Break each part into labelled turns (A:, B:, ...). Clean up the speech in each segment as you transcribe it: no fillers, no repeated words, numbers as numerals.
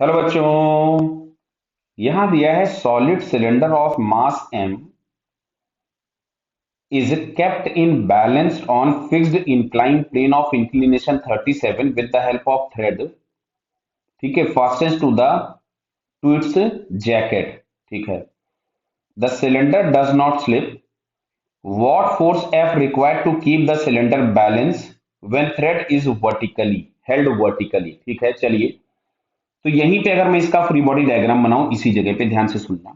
A: Hello बच्चों। यहां दिया है solid cylinder of mass m is kept in balanced on fixed inclined plane of inclination 37 with the help of thread। ठीक है, fastest to its jacket। ठीक है, the cylinder does not slip। what force F required to keep the cylinder balanced when thread is vertically held vertically। ठीक है, चलिए तो यहीं पे अगर मैं इसका फ्री बॉडी डायग्राम बनाऊं, इसी जगह पे ध्यान से सुनना।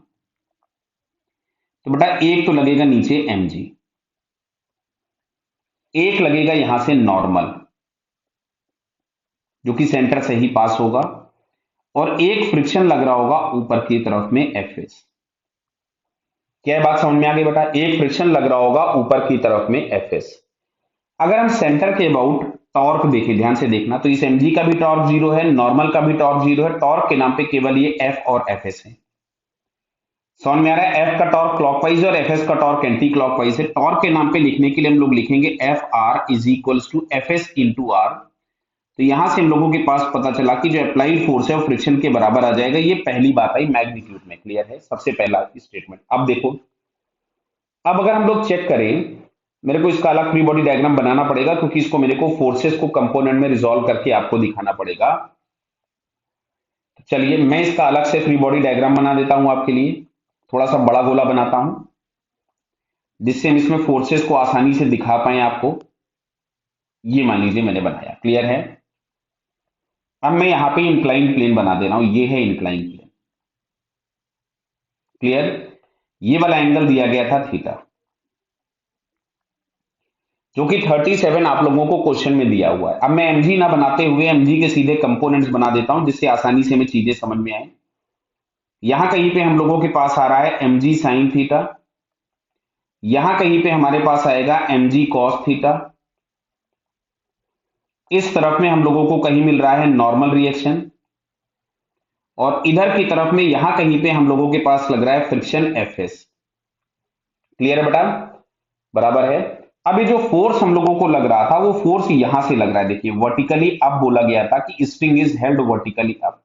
A: तो बेटा एक तो लगेगा नीचे mg, एक लगेगा यहां से नॉर्मल जो कि सेंटर से ही पास होगा, और एक फ्रिक्शन लग रहा होगा ऊपर की तरफ में एफएस। क्या बात समझ में आ गई बेटा? एक फ्रिक्शन लग रहा होगा ऊपर की तरफ में एफएस। अगर हम सेंटर के अबाउट टॉर्क देखें, ध्यान से देखना, तो इस एमजी का भी टॉर्क जीरो है, नॉर्मल का भी टॉर्क जीरो है। टॉर्क के नाम पे केवल ये एफ और एफएस है। समझ में आ रहा है? एफ का टॉर्क क्लॉकवाइज और एफएस का टॉर्क एंटी क्लॉकवाइज है। टॉर्क के नाम पे लिखने के लिए हम लोग लिखेंगे F R is equals to F S into R. तो यहां से हम लोगों के पास पता चला कि जो अप्लाइड फोर्स है वो फ्रिक्शन के बराबर आ जाएगा। ये पहली बात आई मैग्नीट्यूड में, क्लियर है? सबसे पहला स्टेटमेंट। अब देखो, अब अगर हम लोग चेक करें, मेरे को इसका अलग फ्री बॉडी डायग्राम बनाना पड़ेगा क्योंकि इसको मेरे को फोर्सेस को कंपोनेंट में रिजॉल्व करके आपको दिखाना पड़ेगा। तो चलिए मैं इसका अलग से फ्री बॉडी डायग्राम बना देता हूं आपके लिए। थोड़ा सा बड़ा गोला बनाता हूं जिससे हम इसमें फोर्सेस को आसानी से दिखा पाए आपको। ये मान लीजिए मैंने बनाया, क्लियर है? अब मैं यहां पे इंक्लाइन प्लेन बना दे रहा हूं। ये है इंक्लाइन प्लेन, क्लियर? ये वाला एंगल दिया गया था थीटा, जो कि 37 आप लोगों को क्वेश्चन में दिया हुआ है। अब मैं एमजी ना बनाते हुए एमजी के सीधे कंपोनेंट्स बना देता हूं जिससे आसानी से हमें चीजें समझ में आए। यहां कहीं पे हम लोगों के पास आ रहा है एमजी साइन थीटा, यहां कहीं पे हमारे पास आएगा एमजी कॉस थीटा, इस तरफ में हम लोगों को कहीं मिल रहा है नॉर्मल रिएक्शन, और इधर की तरफ में यहां कहीं पे हम लोगों के पास लग रहा है फ्रिक्शन एफ एस। क्लियर है बेटा? बराबर है। अब ये जो फोर्स हम लोगों को लग रहा था वो फोर्स यहां से लग रहा है। देखिए वर्टिकली अप बोला गया था कि string is held vertically up,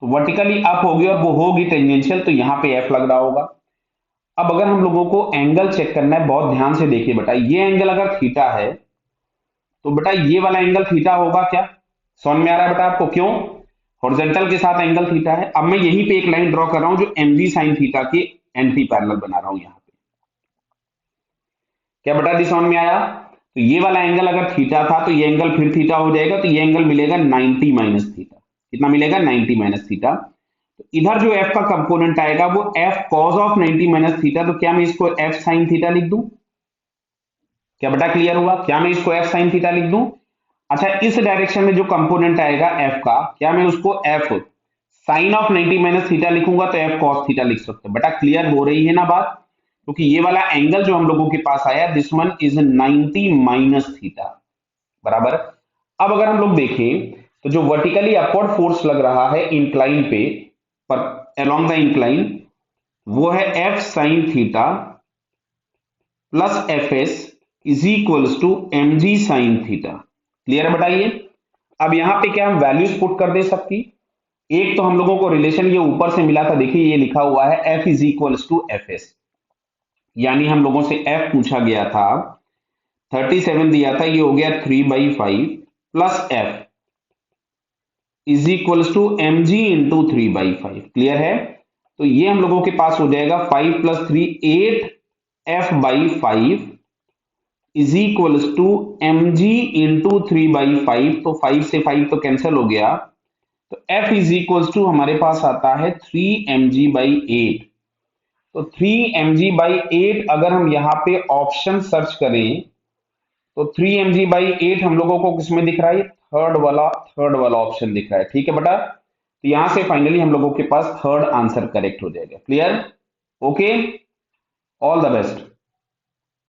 A: तो वर्टिकली अप होगी और वो होगी टेंजेंशियल, तो यहां पे एफ लग रहा होगा। अब अगर हम लोगों को एंगल चेक करना है, बहुत ध्यान से देखिए बेटा, ये एंगल अगर थीटा है तो बेटा ये वाला एंगल थीटा होगा क्या? समझ में आ रहा है बेटा आपको? क्यों? हॉरिजॉन्टल के साथ एंगल थीटा है। अब मैं यहीं पे एक लाइन ड्रॉ कर रहा हूं जो एमजी साइन थीटा के एंटी पैरेलल बना रहा हूं यहां पे। क्या बेटा दी समझ में आया? तो ये वाला एंगल अगर थीटा था तो ये एंगल फिर थीटा हो जाएगा, तो ये एंगल मिलेगा 90 माइनस थीटा। कितना मिलेगा? 90 माइनस थीटा। तो इधर जो एफ का कंपोनेंट आएगा वो F cos of 90 minus theta, तो क्या मैं इसको एफ साइन थीटा लिख दूं? क्या बेटा क्लियर हुआ? क्या मैं इसको एफ साइन थीटा लिख दूं? अच्छा, इस डायरेक्शन में जो कंपोनेंट आएगा एफ का, क्या मैं उसको F sine of 90 minus theta लिखूंगा तो एफ कॉस थीटा लिख सकते हो? बेटा क्लियर हो रही है ना बात? क्योंकि ये वाला एंगल जो हम लोगों के पास आया, this one is 90 minus theta, बराबर। अब अगर हम लोग देखें तो जो वर्टिकली अपवर्ड फोर्स लग रहा है इंक्लाइन पे, पर अलोंग द इंक्लाइन, वो है F sine theta plus F S is equals to M G sine theta. Clear है? बताइए। अब यहां पे क्या हम वैल्यूज पुट कर दे सकती? एक तो हम लोगों को रिलेशन ये ऊपर से मिला था, देखिए ये लिखा हुआ है F is equals to F S, यानी हम लोगों से एफ पूछा गया था, 37 दिया था, ये हो गया 3/5 plus F is equals to M G into 3/5। Clear है? तो ये हम लोगों के पास हो जाएगा 5 plus 3 8 F by 5 is equals to M G into 3/5। तो 5 से 5 तो कैंसिल हो गया, तो एफ इज इक्वल्स टू हमारे पास आता है 3 mg/8। तो 3 mg/8 अगर हम यहाँ पे ऑप्शन सर्च करें तो 3 mg/8 हम लोगों को किसमें दिख रहा है? थर्ड वाला ऑप्शन दिख रहा है। ठीक है बेटा? तो यहां से फाइनली हम लोगों के पास थर्ड आंसर करेक्ट हो जाएगा। Clear? Okay, all the best.